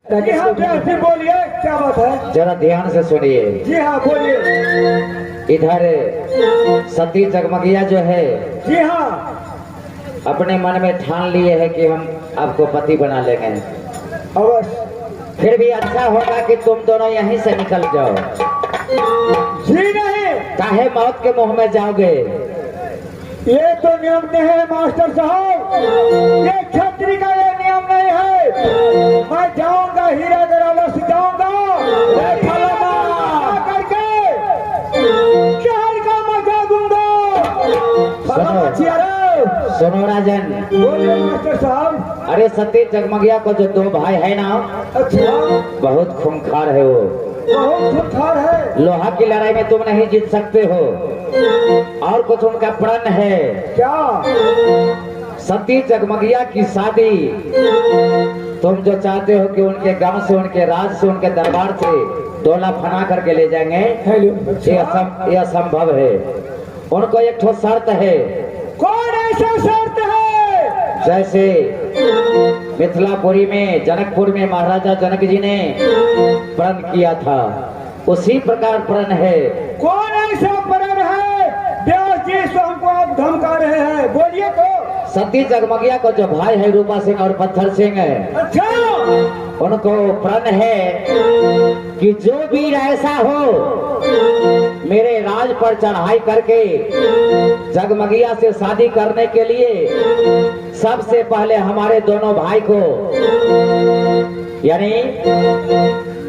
जी हाँ जी बोलिए, क्या बात है? जरा ध्यान से सुनिए। जी हाँ बोलिए। इधर सती जगमगिया जो है, जी हाँ, अपने मन में ठान लिए है कि हम आपको पति बना लेंगे। अवश्य। फिर भी अच्छा होगा कि तुम दोनों यहीं से निकल जाओ। जी नहीं, चाहे मौत के मुंह में जाओगे। ये तो नियम नहीं है मास्टर साहब, ये छतरी का ये नियम नहीं है। मैं जाऊंगा, हीरा गरावस जाऊंगा करके शहर का मचा दूंगा। सुनो राजन, बोलिए मास्टर साहब। अरे सती जगमगिया को जो दो भाई है ना, अच्छा, बहुत खूंखार है वो, बहुत खूंखार है। लोहा की लड़ाई में तुम नहीं जीत सकते हो। और कुछ उनका प्रण है। क्या? सती जगमगिया की शादी तुम जो चाहते हो कि उनके गांव से, उनके राज से, उनके दरबार से डोला फना करके ले जाएंगे, ये असंभव है। उनको एक ठोस शर्त है। कौन ऐसा शर्त है? जैसे मिथिलापुरी में, जनकपुर में महाराजा जनक जी ने प्रण किया था, उसी प्रकार प्रण है। कौन ऐसा प्रण है? व्यास जी तो हमको आप धमका रहे हैं, बोलिए तो। सती जगमगिया को जो भाई है रूपा सिंह और पत्थर सिंह है, अच्छा, उनको प्रण है कि जो वीर ऐसा हो मेरे राज पर चढ़ाई करके जगमगिया से शादी करने के लिए सबसे पहले हमारे दोनों भाई को, यानी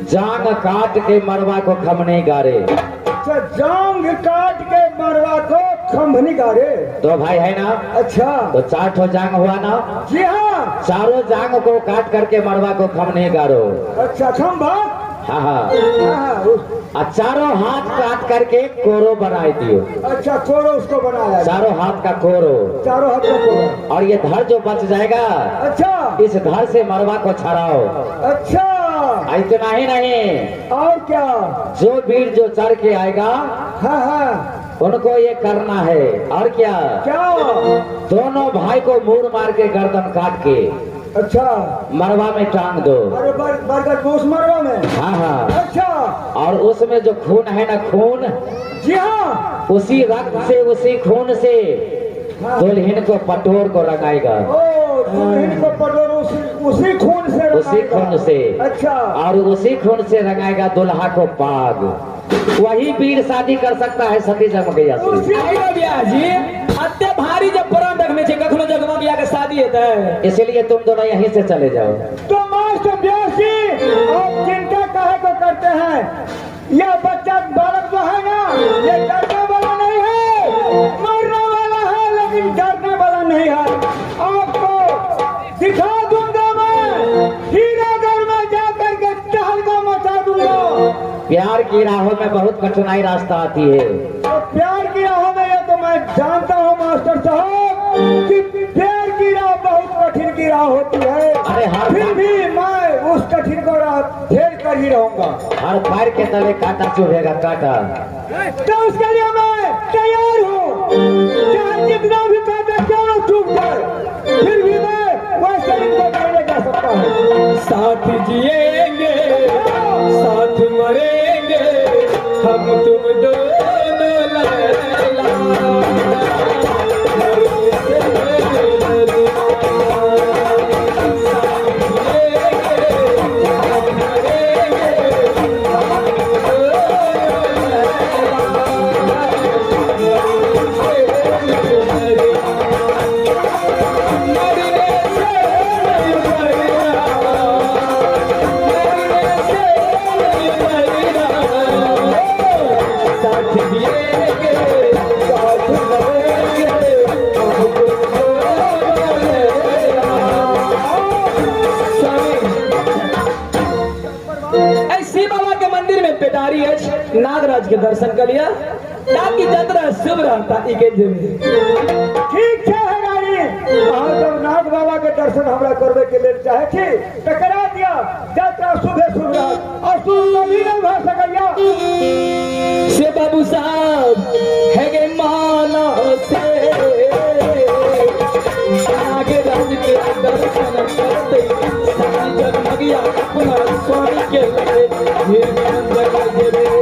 जांग काट के मरवा को खम नहीं गारे। अच्छा, जांग काट के मरवा को खम्भ नहीं गारे। दो भाई है ना? अच्छा, तो 4 ठो जांग हुआ ना? जी हाँ। चारों जांग को काट करके मरवा को खम नहीं गारो। अच्छा, खम्भा। हाँ हाँ, और चारों हाथ काट करके कोरो बना दियो। अच्छा, कोरो उसको बनाया, चारों हाथ का कोरो, चारों हाथ का कोरो। और ये धड़ जो बच जाएगा, अच्छा, इस धड़ से मरवा को छड़ाओ। अच्छा, इतना ही नहीं, और क्या? जो वीर जो चढ़ के आएगा, हाँ हाँ, उनको ये करना है। और क्या? क्या? दोनों भाई को मूर मार के गर्दन काट के, अच्छा, मरवा में टांग दो। अरे बरगद घूस मरवा में? हाँ हाँ। अच्छा, और उसमें जो खून है ना, खून, जी हाँ, उसी रक्त से, उसी खून से दुल्हन को पटोर को रंगाएगा। दुल्हन को पटोर उसी खून से, उसी खून से। अच्छा, और उसी खून से रंगाएगा दुल्हा को पाग। वही वीर शादी कर सकता है सती जगमगिया जी। अत्य भारी जब पुराण रखने से कखनो जगमगिया के शादी होता है, इसलिए तुम दोनों यहीं से चले जाओ। तो मास्टर व्यास जी, आप चिंता काहे को करते हैं? यह बच्चा बालक जो है ना, ये डरने वाला नहीं है, मरने वाला है, लेकिन डरने वाला नहीं है। आपको दिखा दूंगा मैं, हीरागढ़ में जाकर के टहलगा मचा दूंगा। प्यार की राहों में बहुत कठिनाई रास्ता आती है। तो प्यार की राहों में, ये तो मैं जानता हूँ मास्टर साहब कि प्यार की राह बहुत कठिन की राह होती है। अरे हर फिर भी मैं उस कठिन को राह झेल कर ही रहूंगा। हर पैर के तले कांटा चुभेगा, कांटा। तो उसके लिए मैं तैयार हूँ, चाहे जितना भी कांटा क्यों न चुभ जाए, फिर भी मैं वैसे इनको करने जा सकता हूँ। साथ जिएंगे साथ मरेंगे हम तुम दोनों लैला। नागराज के दर्शन कर लिया ताकि यात्रा शुभ रहता। ठीक है गाड़ी, अहाँ जब नाग बाबा के दर्शन हमरा करवे के लिए चाहे थी तो करा दिया। यात्रा शुभ शुभ रहत और शुभ कभी नहीं भर सकैया से बाबू साहब है गे माना से नागराज के दर्शन करते जगमगिया अपना के लगे धीर मंदिर बजे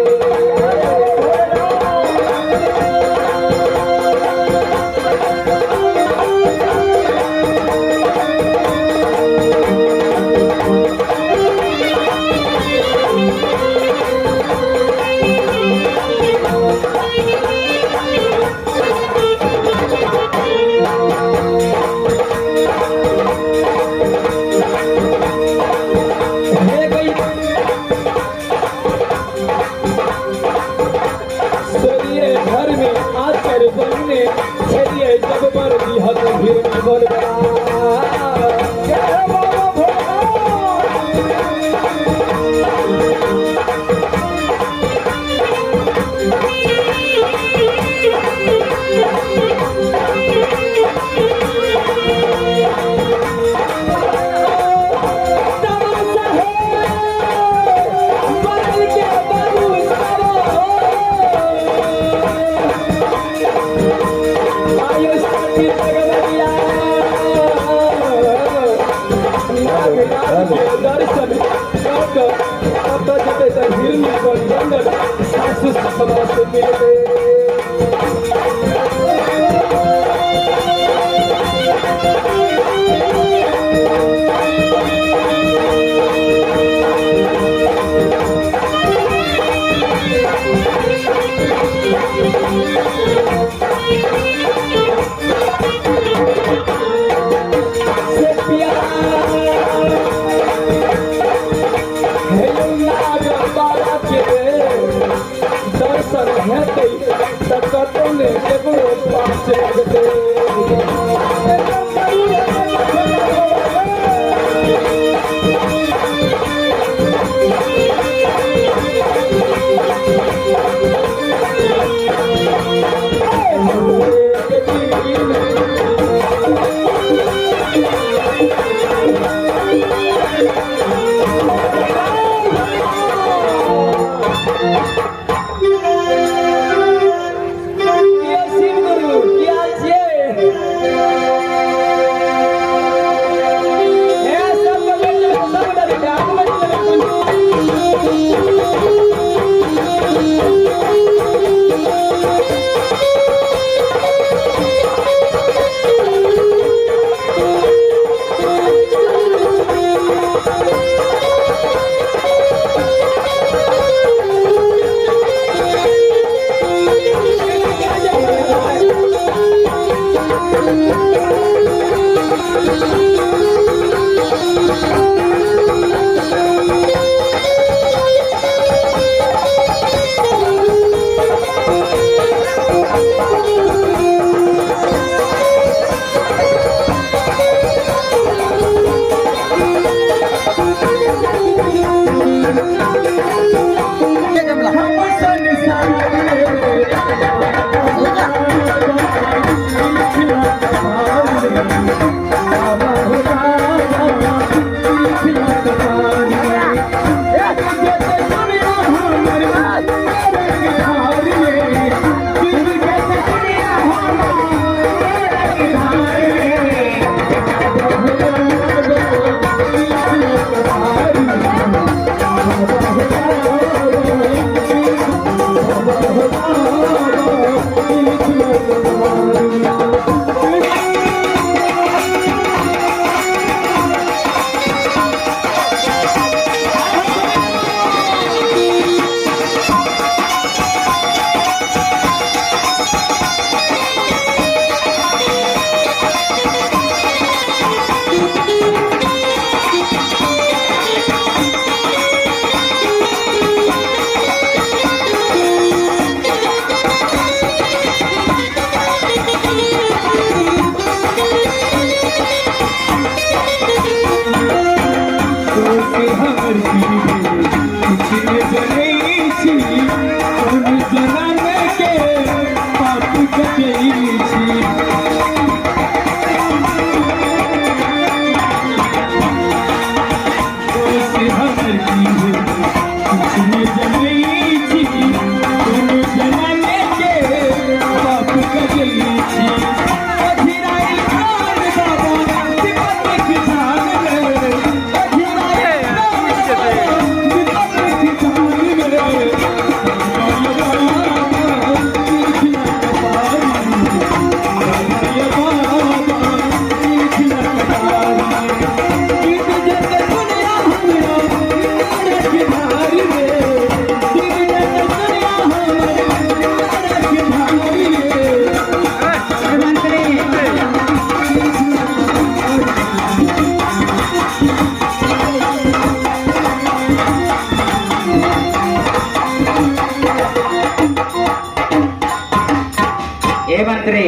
रे,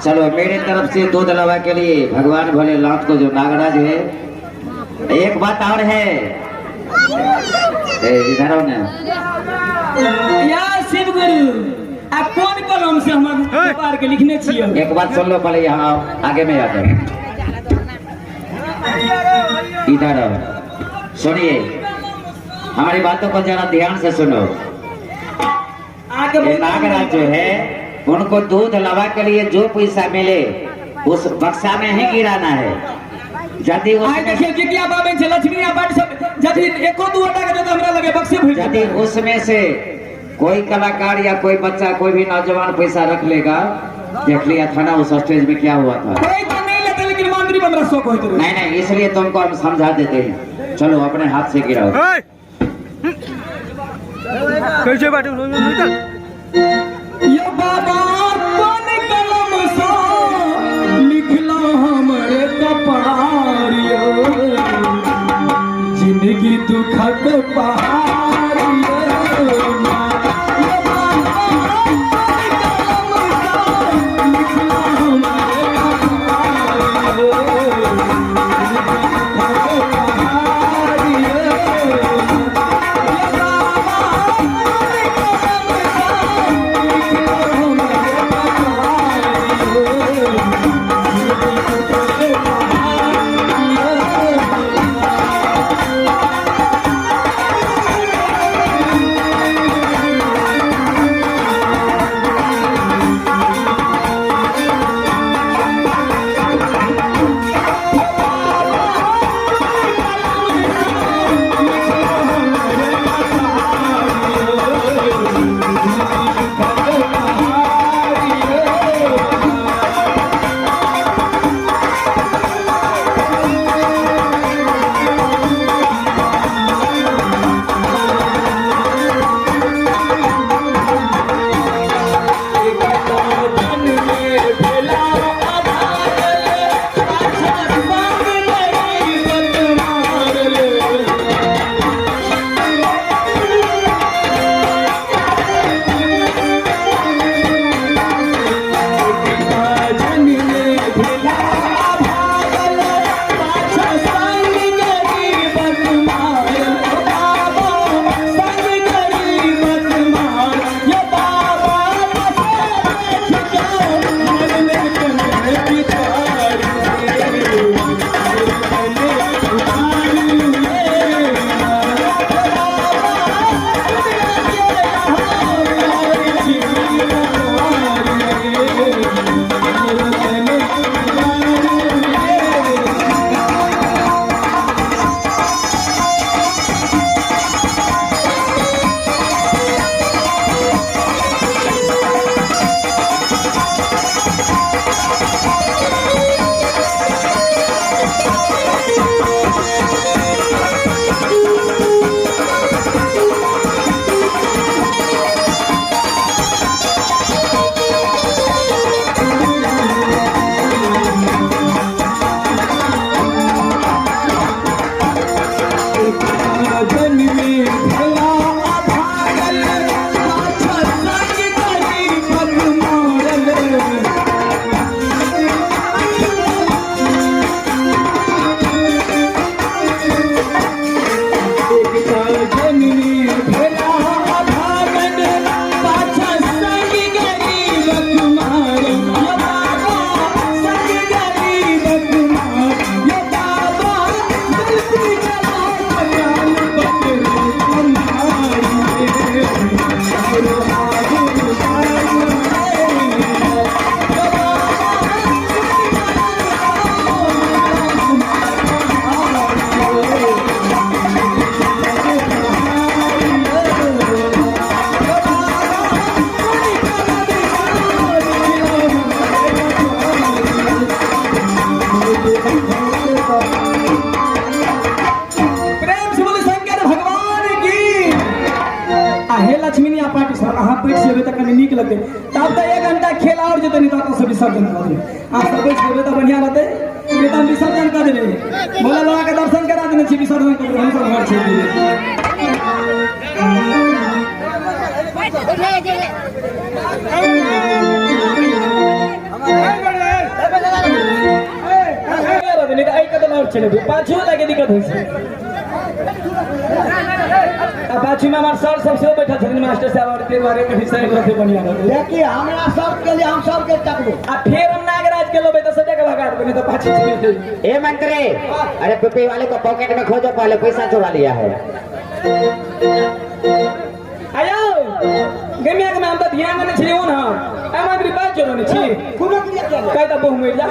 चलो मेरे तरफ से दूध लवा के लिए भगवान भोलेनाथ को जो नागराज है। एक बात और है, इधर आओ ना। या शिव गुरु आ कौन कलम से हम कपार के लिखने छियै? एक बात सुन लो पहले, यहाँ आओ, आगे में आ जाओ, इधर आओ, सुनिए हमारी बातों को जरा ध्यान से सुनो। आगे ये नागराज जो है उनको दूध लवा के लिए जो पैसा मिले उस बक्सा में ही गिराना है। यदि आइ देखिए जितिया बाबन से लक्ष्मी आ बाट सब यदि एको दू अटा के तो हमरा लगे बक्से भूल यदि उसमें से कोई कलाकार या कोई बच्चा कोई भी नौजवान पैसा रख लेगा, देख लिया था ना उस स्टेज में क्या हुआ था। कोई तो नहीं लेते लेकिन मंत्री बन रहा सो कोई तो नहीं नहीं, इसलिए तुमको हम समझा देते हैं। चलो अपने हाथ से गिराओ। कैसे बात ये बाबा कौन कलम से लिखला हमरे कपारियो, जिंदगी दुखक पहाड़ियो। ये बाबा कौन कलम से लिखला हमरे कपारियो, नीक लगते तब तो 1 घंटा खेला और जते नहीं तो सब विसर्जन कर दे आ सब बैठ तो बढ़िया रहते ये तो विसर्जन कर देबे भोला बाबा के दर्शन करा देने छी विसर्जन कर हम सब घर छोड़ दिए और चले पाछू लगे दिक्कत हो से अब पाछू में हमार सर सबसे बैठा छथिन मास्टर साहब और के बारे में विषय करते बढ़िया रहते देखिए हमरा सब के लिए हम सब के तकबो आ फिर हम नागराज के लोबे तो सटे के भगा देबे तो पाछू चले ए मंत्री, अरे पिपी वाले को पॉकेट में खोजो, पहले पैसा चुरा लिया है। आयो गमिया के नाम तो ध्यान में छियो ना ए मंत्री बात जोरो ने छी कुनो के लिए चले कई तो बहु मिल जा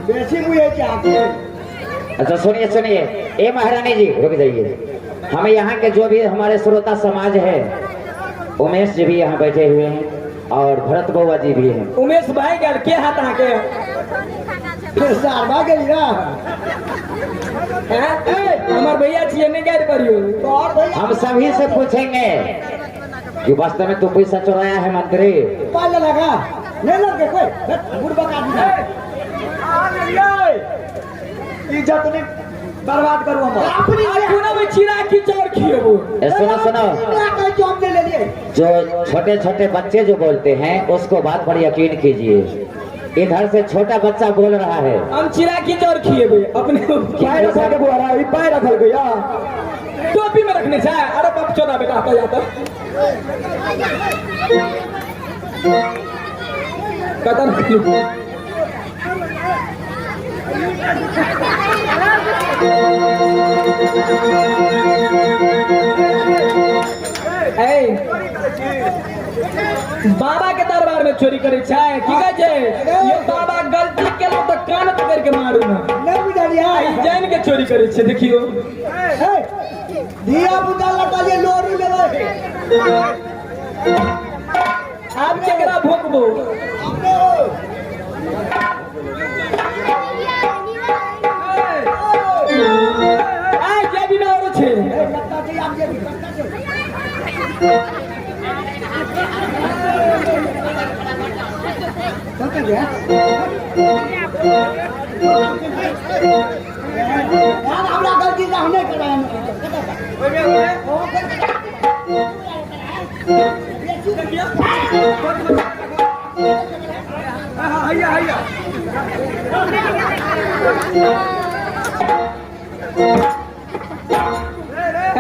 बेसी मुए चाहते अच्छा सुनिए सुनिए, ए महारानी जी रुक जाइए। हमें यहाँ के जो भी हमारे श्रोता समाज है, उमेश जी भी यहाँ बैठे हुए हैं और भरत बउआ जी भी हैं। उमेश भाई गल के हाथ आके फिर सारवा गेली ना हैं हमार भैया छिए ने गैर परियो तो और भैया हम सभी से पूछेंगे कि वास्तव में तू पैसा चुराया है मंत्री? पाले लगा ले लगे कोई बुढ़बा का इज्जत नहीं बर्बाद करू हम अपनी पुना में चिरा की चोर खिएबो सुनो सुनो, कोई जॉब ले लिए जो छोटे छोटे बच्चे जो बोलते हैं उसको बात पर यकीन कीजिए। इधर से छोटा बच्चा बोल रहा है, हम चिरा की चोर खिएबे अपने पैर रखा के बुआरा ई पैर रखल गया टोपी में रखने से अरे बाप चोदा बेटा आता जाता कतन बाबा के दरबार में चोरी करे छाए की कहे छे ये बाबा गलती केलो तो कान पकड़ के मारू ना नहीं बुझलिया आई जान के चोरी करे छे देखियो दिया बुझा लगा ये लोरी लेवे आप केकरा भोकबो आई जे भी ना हो छे हमरा गलती ना नहीं कराया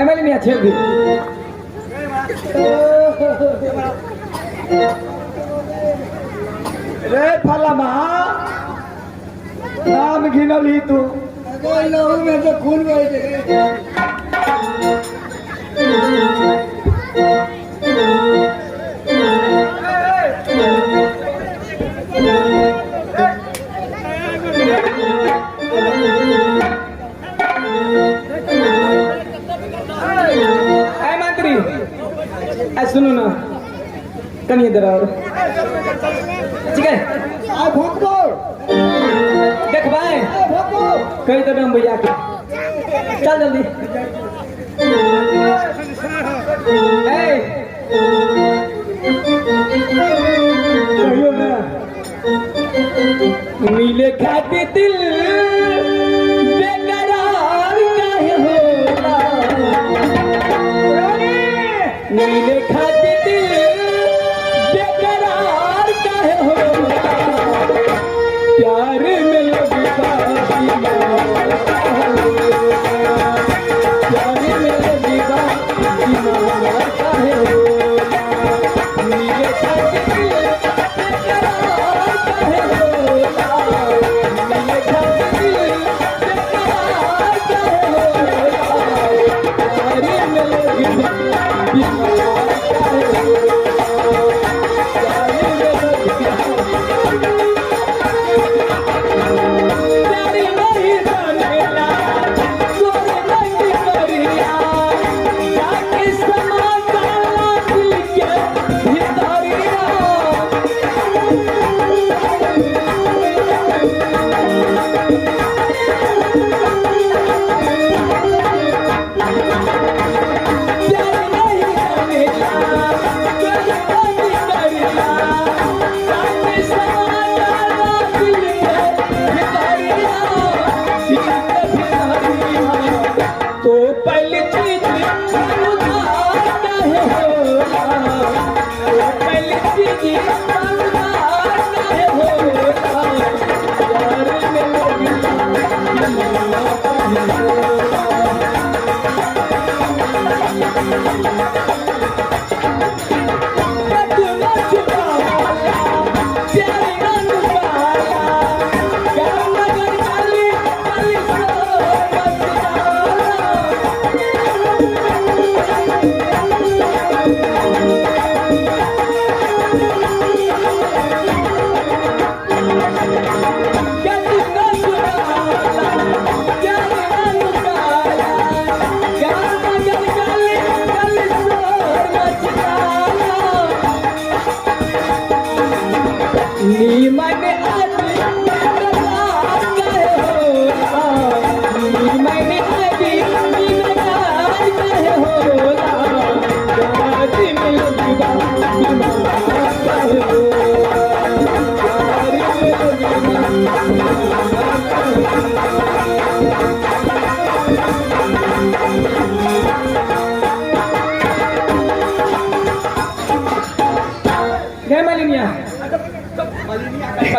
एमएलए मियां छे भी रे फलामा नाम घिनली तू कोई लहू में से खून बह गए सुनो ना कनिए इधर और ठीक है आ भोंको देख भाई भोंको कहीं तो हम भैया के चल जल्दी ए कहियो ना मिले खाते दिल बेकरार काहे होला मिले खाते दिल बेकरार काहे होला प्यार में लगता प्यार में लगता काहे होला मिले खाते दिल बेकरार काहे होला मिले खाते दिल बेकरार काहे होला प्यार में लगता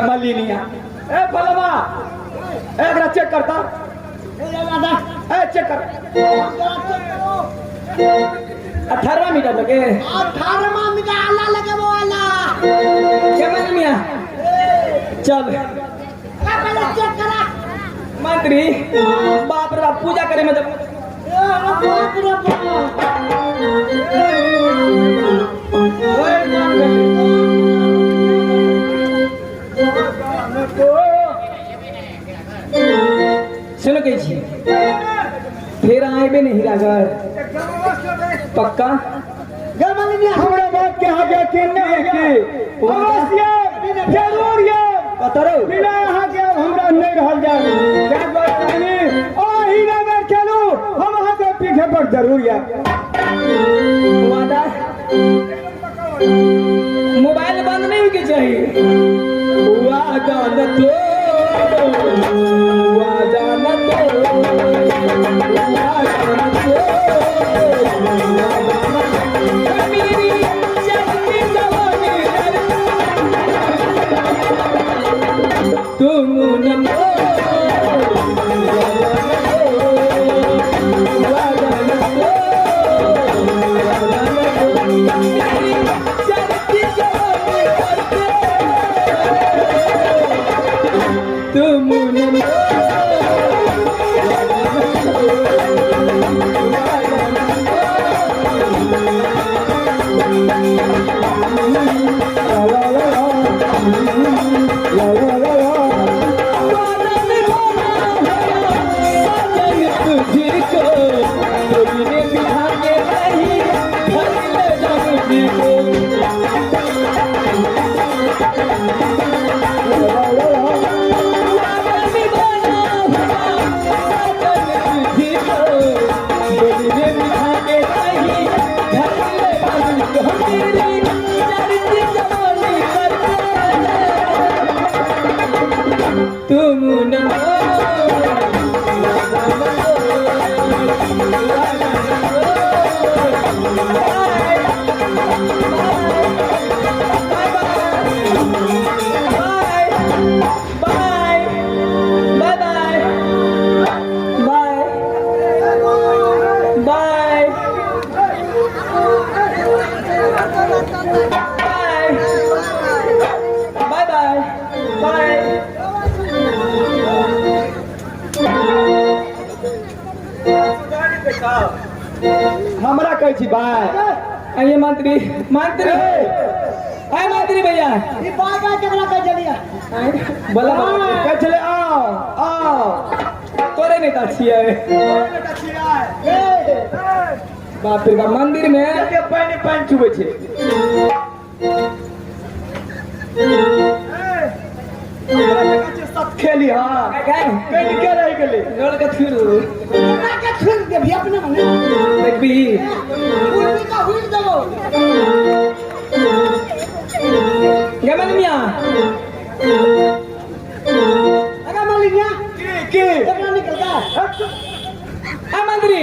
मालिनिया ए फलवा ए एकरा चेक करता ए चेक कर 18वां मीटर लगे 18वां मीटर आला लगे वो आला क्या मालिनिया चल पहले चेक करा मंत्री बाप रे बाप पूजा करे में जब बाप रे सुनो कही छी फिर आए भी नहीं रागर पक्का हमरा बात के आगे यकीन नहीं की अवश्य जरूर ये कतरो बिना यहाँ के अब हमरा नहीं रहल जाए क्या बात नहीं ओ हीरा में चलू हम वहाँ के पीछे पर जरूर या वादा मोबाइल बंद नहीं होके चाहिए वादा न तो वादा न तो वादा न तो मेरी चलती जवानी तुम न हमरा कह छी भाई आइए मंत्री मंत्री आए मंत्री भैया ई बागा जगरा का चलिया बोला कह चले आओ आओ तोरे नेता छिए बाप रे बाप मंदिर में के पानी पानी चुबे छे सब खेली हां कहीं के रह गेले नोड़ के फिर का छुल के भी अपने मन देखबी उल्टी का हुई दबो गमन मिया अगर मालिनिया के जगरा निकल गया आ मंत्री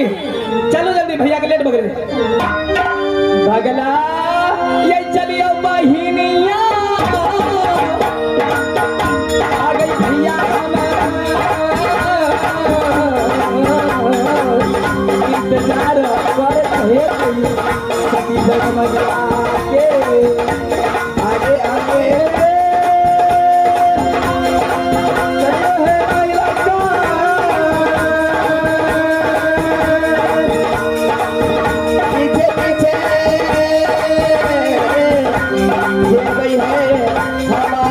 चलो जल्दी भैया के लेट बगरे भगला ये चलियो बहिनिया आ गई भैया इंतजार कर कहे कोई सती जगमगिया के आगे आगे चलो है इलाका पीछे पीछे ये गई है हवा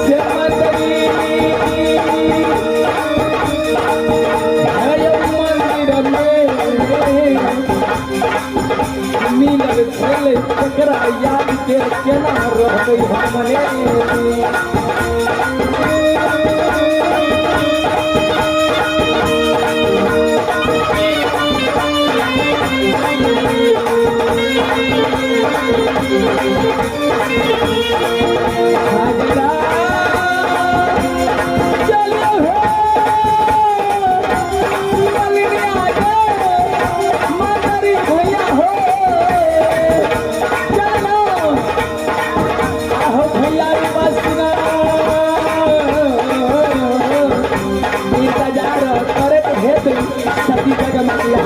सिमरती मिलल खेले चकरा याद के केना रहबै हमने चलो हो मातारी भैया हो चलो आहो भैया बसना इंतजार करे हेतु सती जगमगिया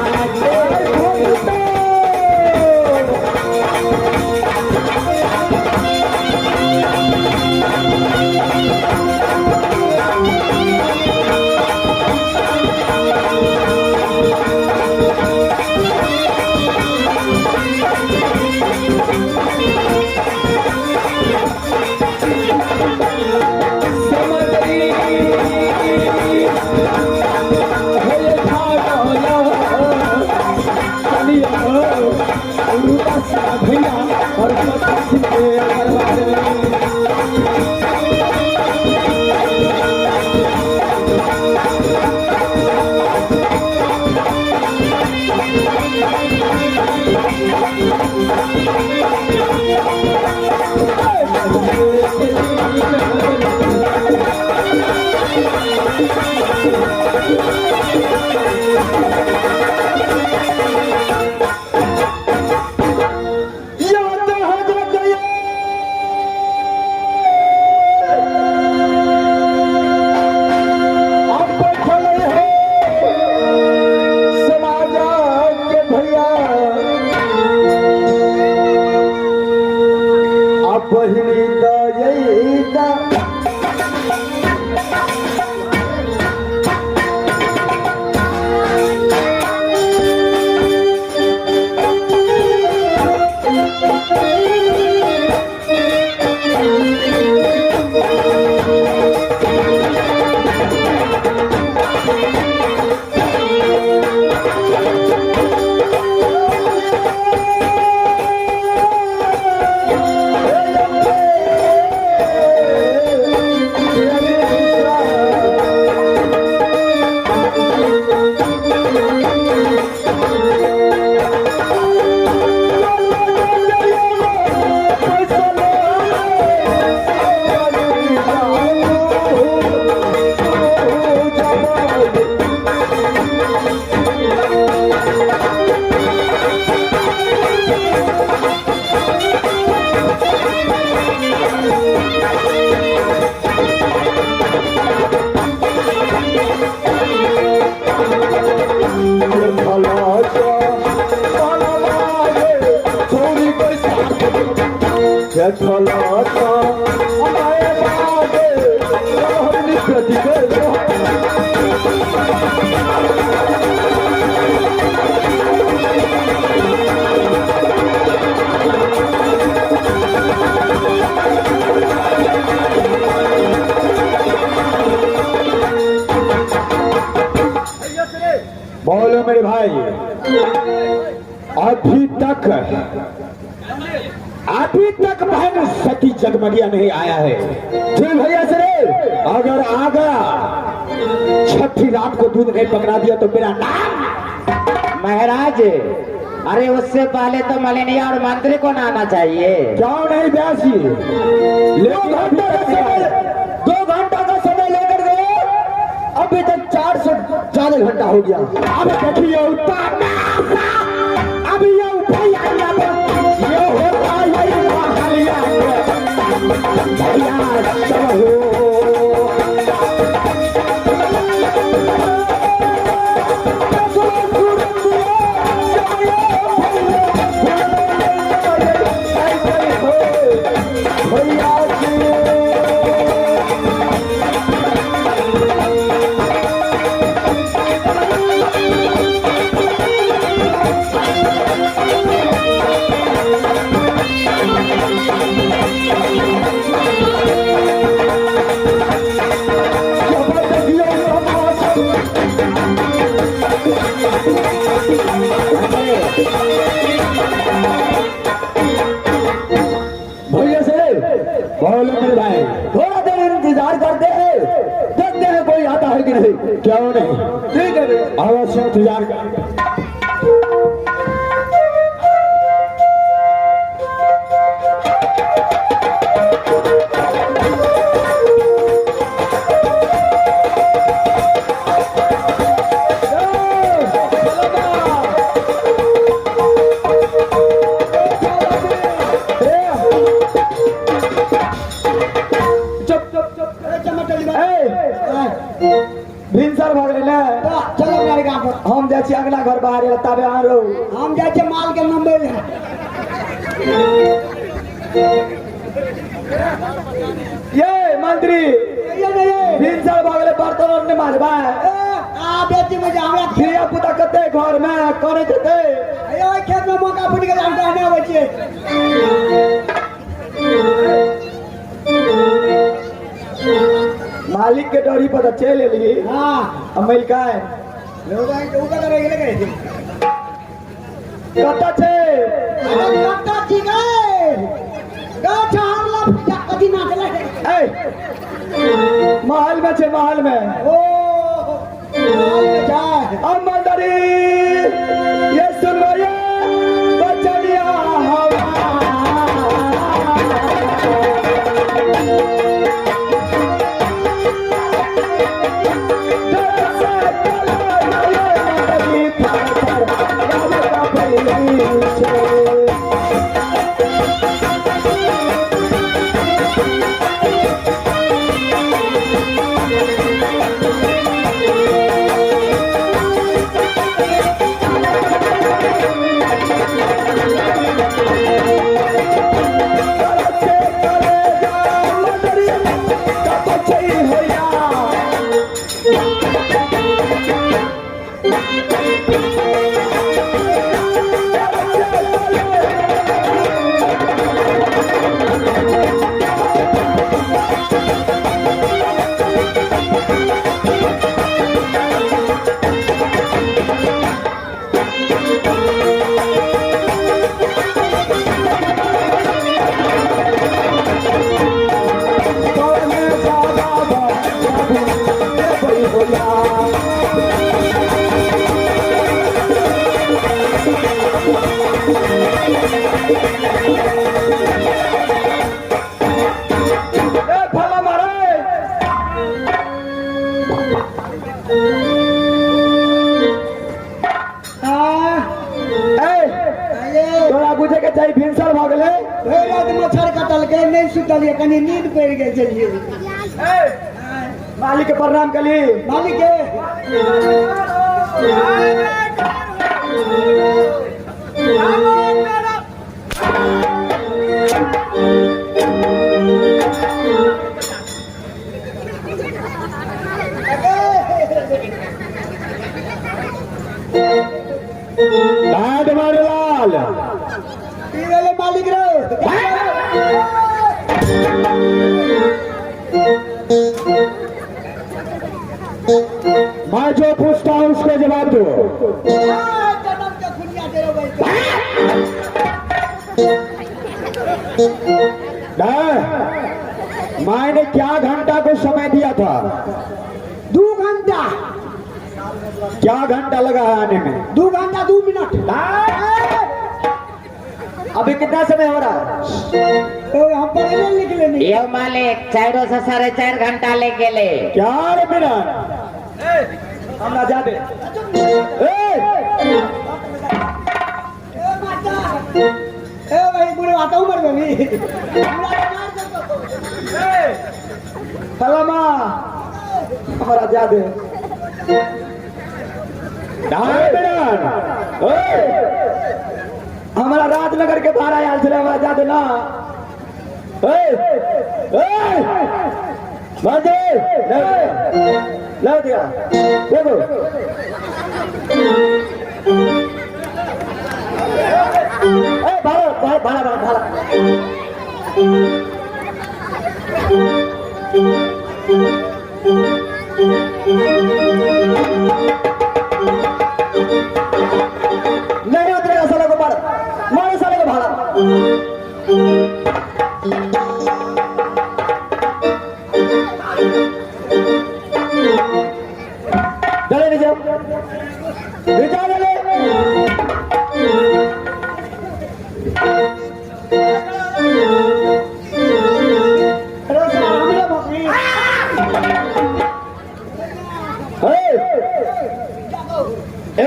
भैया और बहिनी दयदा बोलो मेरे भाई, अभी तक बहन सती जगमगिया नहीं आया है। जी भैया से अगर आ गया छठी रात को दूध नहीं पकड़ा दिया तो मेरा नाम। महाराज, अरे उससे पहले तो मलिनिया और मंत्री को ना आना चाहिए। क्यों नहीं ब्यासी? 2 घंटा का समय लेकर गए, अभी तक 4 से ज्यादा घंटा हो गया। अब देखिए अभी ये भैया ये होता यही भैया चलो भैया से बोलो मेरे भाई, थोड़ा देर इंतजार करते हैं, देखते हैं कोई आता है कि नहीं। क्यों नहीं, ठीक है अवश्य इंतजार कर। अरे चमक भिनसर भऽ गेलै ने, चलो गाड़ी का पर हम जाइ छी अगला घर बाहर ताबे अहाँ रहू। हम जाए छे माल के नंबर ले। ये मंत्री ये नहीं भिनसर भऽ गेलै, बर्तन और नहि माजबै। आ बेटी में जा हमरा धिया पुता कते घर में करे जेतै। अयो खेत में मौका फूट गेल हम कहने आबै छियै। मालिक के डोरी पर तऽ चलि एली, हां अमेरिका लोग ऊपर करे गेले करे छी। कतऽ छै? अरे कत्ता ठीक है गाछा हमला फटा कदी ना चले। ए महल में छै, महल में। ओ माल में जा अमदरी ये सुनो ये बचनिया हवा, भिनसर भऽ गेलै। रात मच्छर कटल के नहीं सुतलिए, कनी नींद पड़ गई चलिए। मालिक के प्रणाम कली। मालिक के लाल पीले मालिक रे मैं जो पूछता हूँ उसका जवाब दो। जन्म के खुनिया दे रो भाई। मैंने क्या घंटा को समय दिया था? 2 घंटा। क्या घंटा लगा है आने में? 2 घंटा 2 मिनट। अभी कितना समय हो रहा है? हम पढ़ने निकले नहीं। ये मालिक 4 से 4.5 घंटा ले गेले। क्या रे मेरा हमरा जा दे। ए भाई बुढ़े आता हूँ मर गई। सलामा हमरा जा दे। हमारा राजनगर के बाहर आयल छे, हमरा जा दे ना। ला दिया देखो। भाड़ा भाड़ा भाड़ा भाड़ा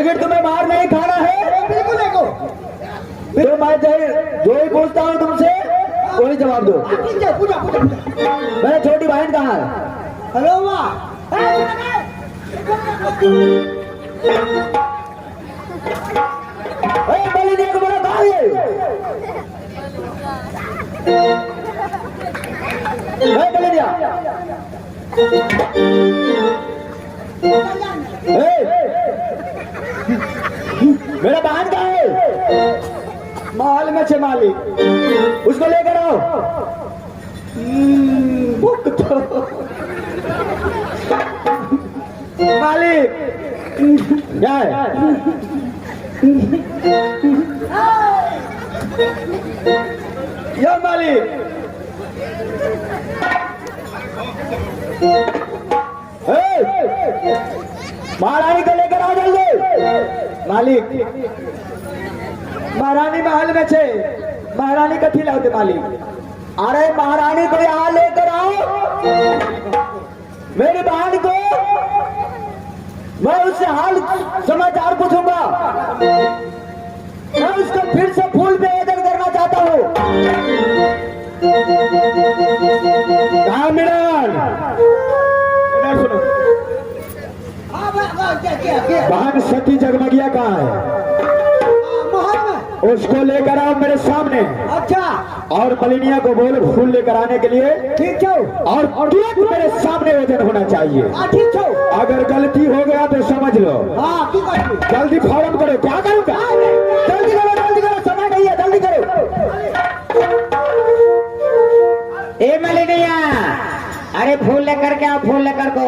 लेकिन तुम्हें मार नहीं खाना है। बिल्कुल देखो। तो मैं जो ही पूछता हूँ तुमसे वही जवाब दो। ठीक है, पूजा पूजा पूजा। मेरा छोटी बहन कहाँ है? हेलो माँ। बोली नहीं बोला कहाँ है? बोली दिया मेरा बहन कहाँ है? महल में छे मालिक। उसको लेकर आओ। भूख तो मालिक क्या है? या मालिक महारानी को लेकर आओ जल्दी। मालिक महारानी महल में छे। महारानी कथी लाते मालिक? अरे महारानी को यहाँ लेकर आओ। मेरी बहन को मैं उससे हाल समाचार पूछूंगा। मैं उसको फिर से फूल पे आयोजन करना चाहता हूँ। कहाँ मिलन? इधर सुनो। हाँ क्या बहन सती जगमगिया कहाँ है? महल में। उसको लेकर आओ मेरे सामने। अच्छा और मलिनिया को बोल फूल लेकर आने के लिए। ठीक छो। और तुरंत मेरे सामने वजन होना चाहिए। ठीक छो। अगर गलती हो गया तो समझ लो। हाँ ठीक है। जल्दी फौरन करो। क्या करूँगा? जल्दी करो समय नहीं है, जल्दी करो। ए मलिनिया, अरे फूल लेकर के आओ, फूल लेकर को।